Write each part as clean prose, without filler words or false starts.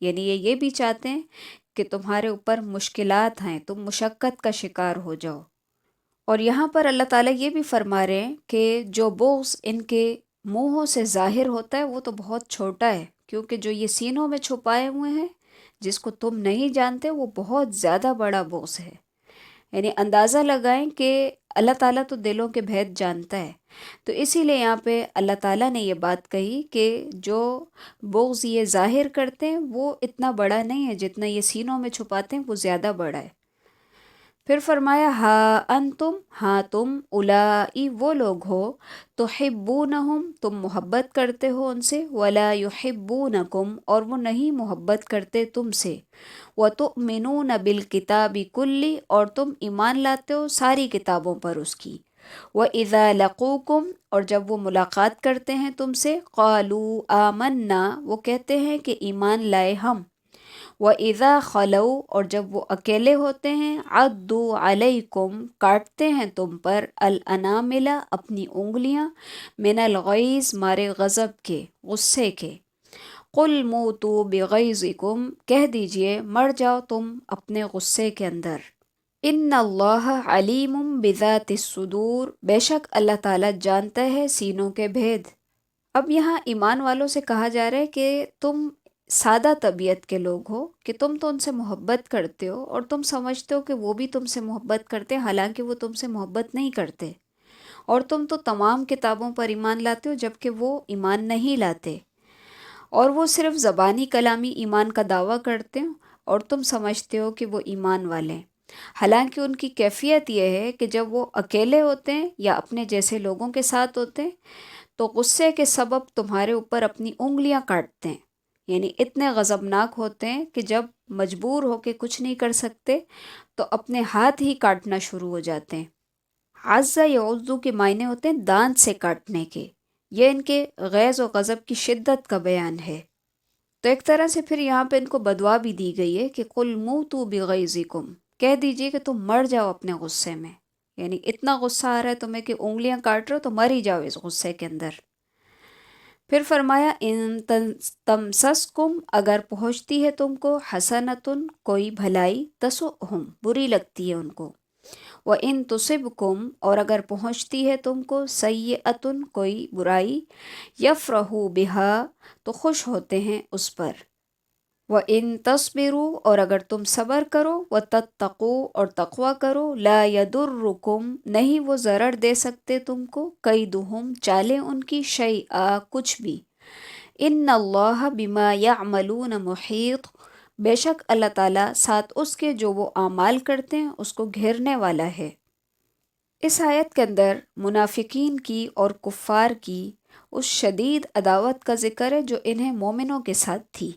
یعنی یہ بھی چاہتے ہیں کہ تمہارے اوپر مشکلات ہیں، تم مشقت کا شکار ہو جاؤ۔ اور یہاں پر اللہ تعالیٰ یہ بھی فرما رہے ہیں کہ جو بغض ان کے منہوں سے ظاہر ہوتا ہے وہ تو بہت چھوٹا ہے، کیونکہ جو یہ سینوں میں چھپائے ہوئے ہیں جس کو تم نہیں جانتے وہ بہت زیادہ بڑا بغض ہے۔ یعنی اندازہ لگائیں کہ اللہ تعالیٰ تو دلوں کے بھید جانتا ہے، تو اسی لیے یہاں پہ اللہ تعالیٰ نے یہ بات کہی کہ جو بغض یہ ظاہر کرتے ہیں وہ اتنا بڑا نہیں ہے، جتنا یہ سینوں میں چھپاتے ہیں وہ زیادہ بڑا ہے۔ پھر فرمایا ہاں تم اولائی وہ لوگ ہو تحبونہم تم محبت کرتے ہو ان سے، ولا یحبونکم اور وہ نہیں محبت کرتے تم سے، وتؤمنون بالکتاب کلی اور تم ایمان لاتے ہو ساری کتابوں پر اس کی، وَإِذَا لَقُوكُمْ اور جب وہ ملاقات کرتے ہیں تم سے، قَالُوا آمَنَّا وہ کہتے ہیں کہ ایمان لائے ہم، وَإِذَا خَلَوْا اور جب وہ اکیلے ہوتے ہیں، عَضُّوا عَلَيْكُمْ کاٹتے ہیں تم پر، الْأَنَامِلَ اپنی انگلیاں، من الغیظ مارے غضب کے، غصے کے، قُلْ مُوتُوا بِغَیظِکُمْ کہہ دیجئے مر جاؤ تم اپنے غصے کے اندر، ان اللہ علیم بذات الصدور بے شک اللہ تعالیٰ جانتا ہے سینوں کے بھید۔ اب یہاں ایمان والوں سے کہا جا رہا ہے کہ تم سادہ طبیعت کے لوگ ہو، کہ تم تو ان سے محبت کرتے ہو اور تم سمجھتے ہو کہ وہ بھی تم سے محبت کرتے ہیں، حالانکہ وہ تم سے محبت نہیں کرتے، اور تم تو تمام کتابوں پر ایمان لاتے ہو جبکہ وہ ایمان نہیں لاتے، اور وہ صرف زبانی کلامی ایمان کا دعویٰ کرتے ہو اور تم سمجھتے ہو کہ وہ ایمان والے ہیں، حالانکہ ان کی کیفیت یہ ہے کہ جب وہ اکیلے ہوتے ہیں یا اپنے جیسے لوگوں کے ساتھ ہوتے ہیں تو غصے کے سبب تمہارے اوپر اپنی انگلیاں کاٹتے ہیں، یعنی اتنے غضبناک ہوتے ہیں کہ جب مجبور ہو کے کچھ نہیں کر سکتے تو اپنے ہاتھ ہی کاٹنا شروع ہو جاتے ہیں۔ عزا یا عزو کے معنی ہوتے ہیں دانت سے کاٹنے کے، یہ ان کے غیظ و غضب کی شدت کا بیان ہے۔ تو ایک طرح سے پھر یہاں پہ ان کو بدوا بھی دی گئی ہے کہ قُلْ مُوتُوا بِغَیظِکُمْ کہہ دیجئے کہ تم مر جاؤ اپنے غصے میں، یعنی اتنا غصہ آ رہا ہے تمہیں کہ انگلیاں کاٹ رہے ہو تو مر ہی جاؤ اس غصے کے اندر۔ پھر فرمایا ان تمسسکم اگر پہنچتی ہے تم کو حسنتن کوئی بھلائی، تسؤہم بری لگتی ہے ان کو، وَإِن تُصِبْكُمْ اور اگر پہنچتی ہے تم کو سیئۃ کوئی برائی، یفرحوا بہا تو خوش ہوتے ہیں اس پر، وَإِن تَصْبِرُوا اور اگر تم صبر کرو، وَتَتَّقُوا اور تقوی کرو، لا يَضُرُّكُمْ نہیں وہ ضرر دے سکتے تم کو، کیدہم چالیں ان کی، شیئا کچھ بھی، ان اللہ بما یعملون محیط بے شک اللہ تعالیٰ ساتھ اس کے جو وہ اعمال کرتے ہیں اس کو گھیرنے والا ہے۔ اس آیت کے اندر منافقین کی اور کفار کی اس شدید عداوت کا ذکر ہے جو انہیں مومنوں کے ساتھ تھی،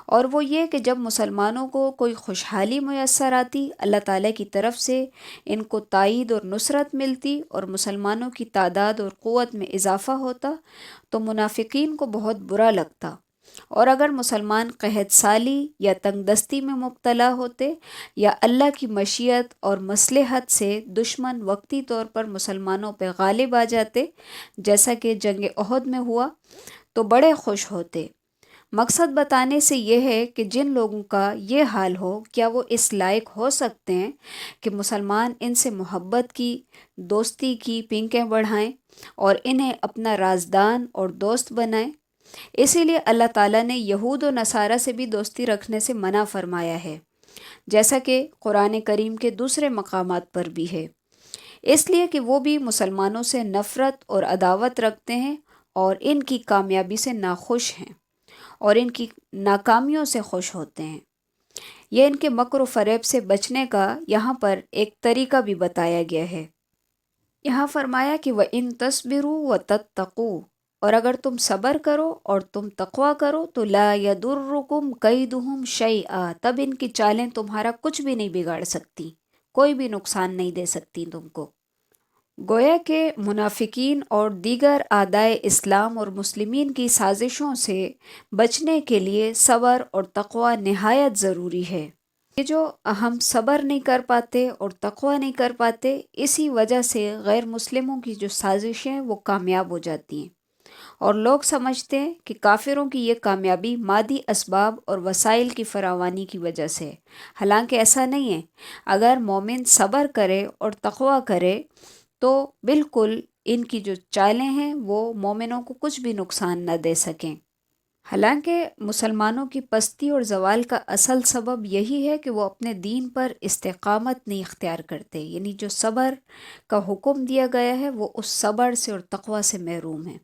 اور وہ یہ کہ جب مسلمانوں کو کوئی خوشحالی میسر آتی، اللہ تعالیٰ کی طرف سے ان کو تائید اور نصرت ملتی اور مسلمانوں کی تعداد اور قوت میں اضافہ ہوتا تو منافقین کو بہت برا لگتا، اور اگر مسلمان قحط سالی یا تنگ دستی میں مبتلا ہوتے یا اللہ کی مشیت اور مصلحت سے دشمن وقتی طور پر مسلمانوں پہ غالب آ جاتے جیسا کہ جنگ احد میں ہوا تو بڑے خوش ہوتے۔ مقصد بتانے سے یہ ہے کہ جن لوگوں کا یہ حال ہو کیا وہ اس لائق ہو سکتے ہیں کہ مسلمان ان سے محبت کی، دوستی کی پنکیں بڑھائیں اور انہیں اپنا رازدان اور دوست بنائیں۔ اسی لیے اللہ تعالیٰ نے یہود و نصارہ سے بھی دوستی رکھنے سے منع فرمایا ہے، جیسا کہ قرآن کریم کے دوسرے مقامات پر بھی ہے، اس لیے کہ وہ بھی مسلمانوں سے نفرت اور عداوت رکھتے ہیں اور ان کی کامیابی سے ناخوش ہیں اور ان کی ناکامیوں سے خوش ہوتے ہیں۔ یہ ان کے مکر و فریب سے بچنے کا یہاں پر ایک طریقہ بھی بتایا گیا ہے۔ یہاں فرمایا کہ وَإِن تَصْبِرُوا وَتَتَّقُوا اور اگر تم صبر کرو اور تم تقوی کرو تو لا يَضُرُّكُمْ كَيْدُهُمْ شَيْئًا تب ان کی چالیں تمہارا کچھ بھی نہیں بگاڑ سکتی، کوئی بھی نقصان نہیں دے سکتی تم کو۔ گویا کہ منافقین اور دیگر اعدائے اسلام اور مسلمین کی سازشوں سے بچنے کے لیے صبر اور تقوی نہایت ضروری ہے۔ یہ جو ہم صبر نہیں کر پاتے اور تقوی نہیں کر پاتے، اسی وجہ سے غیر مسلموں کی جو سازشیں وہ کامیاب ہو جاتی ہیں، اور لوگ سمجھتے ہیں کہ کافروں کی یہ کامیابی مادی اسباب اور وسائل کی فراوانی کی وجہ سے ہے، حالانکہ ایسا نہیں ہے۔ اگر مومن صبر کرے اور تقوی کرے تو بالکل ان کی جو چالیں ہیں وہ مومنوں کو کچھ بھی نقصان نہ دے سکیں۔ حالانکہ مسلمانوں کی پستی اور زوال کا اصل سبب یہی ہے کہ وہ اپنے دین پر استقامت نہیں اختیار کرتے، یعنی جو صبر کا حکم دیا گیا ہے وہ اس صبر سے اور تقوی سے محروم ہیں۔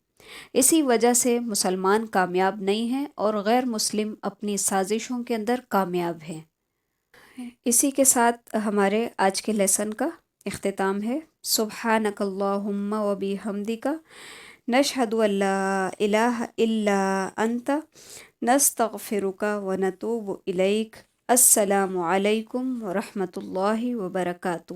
اسی وجہ سے مسلمان کامیاب نہیں ہیں اور غیر مسلم اپنی سازشوں کے اندر کامیاب ہیں۔ اسی کے ساتھ ہمارے آج کے لیسن کا اختتام ہے۔ سبحانک اللہم و بحمدک نشہد ان لا الہ الا انت نستغفرک و نتوب الیک۔ السلام علیکم ورحمۃ اللہ وبرکاتہ۔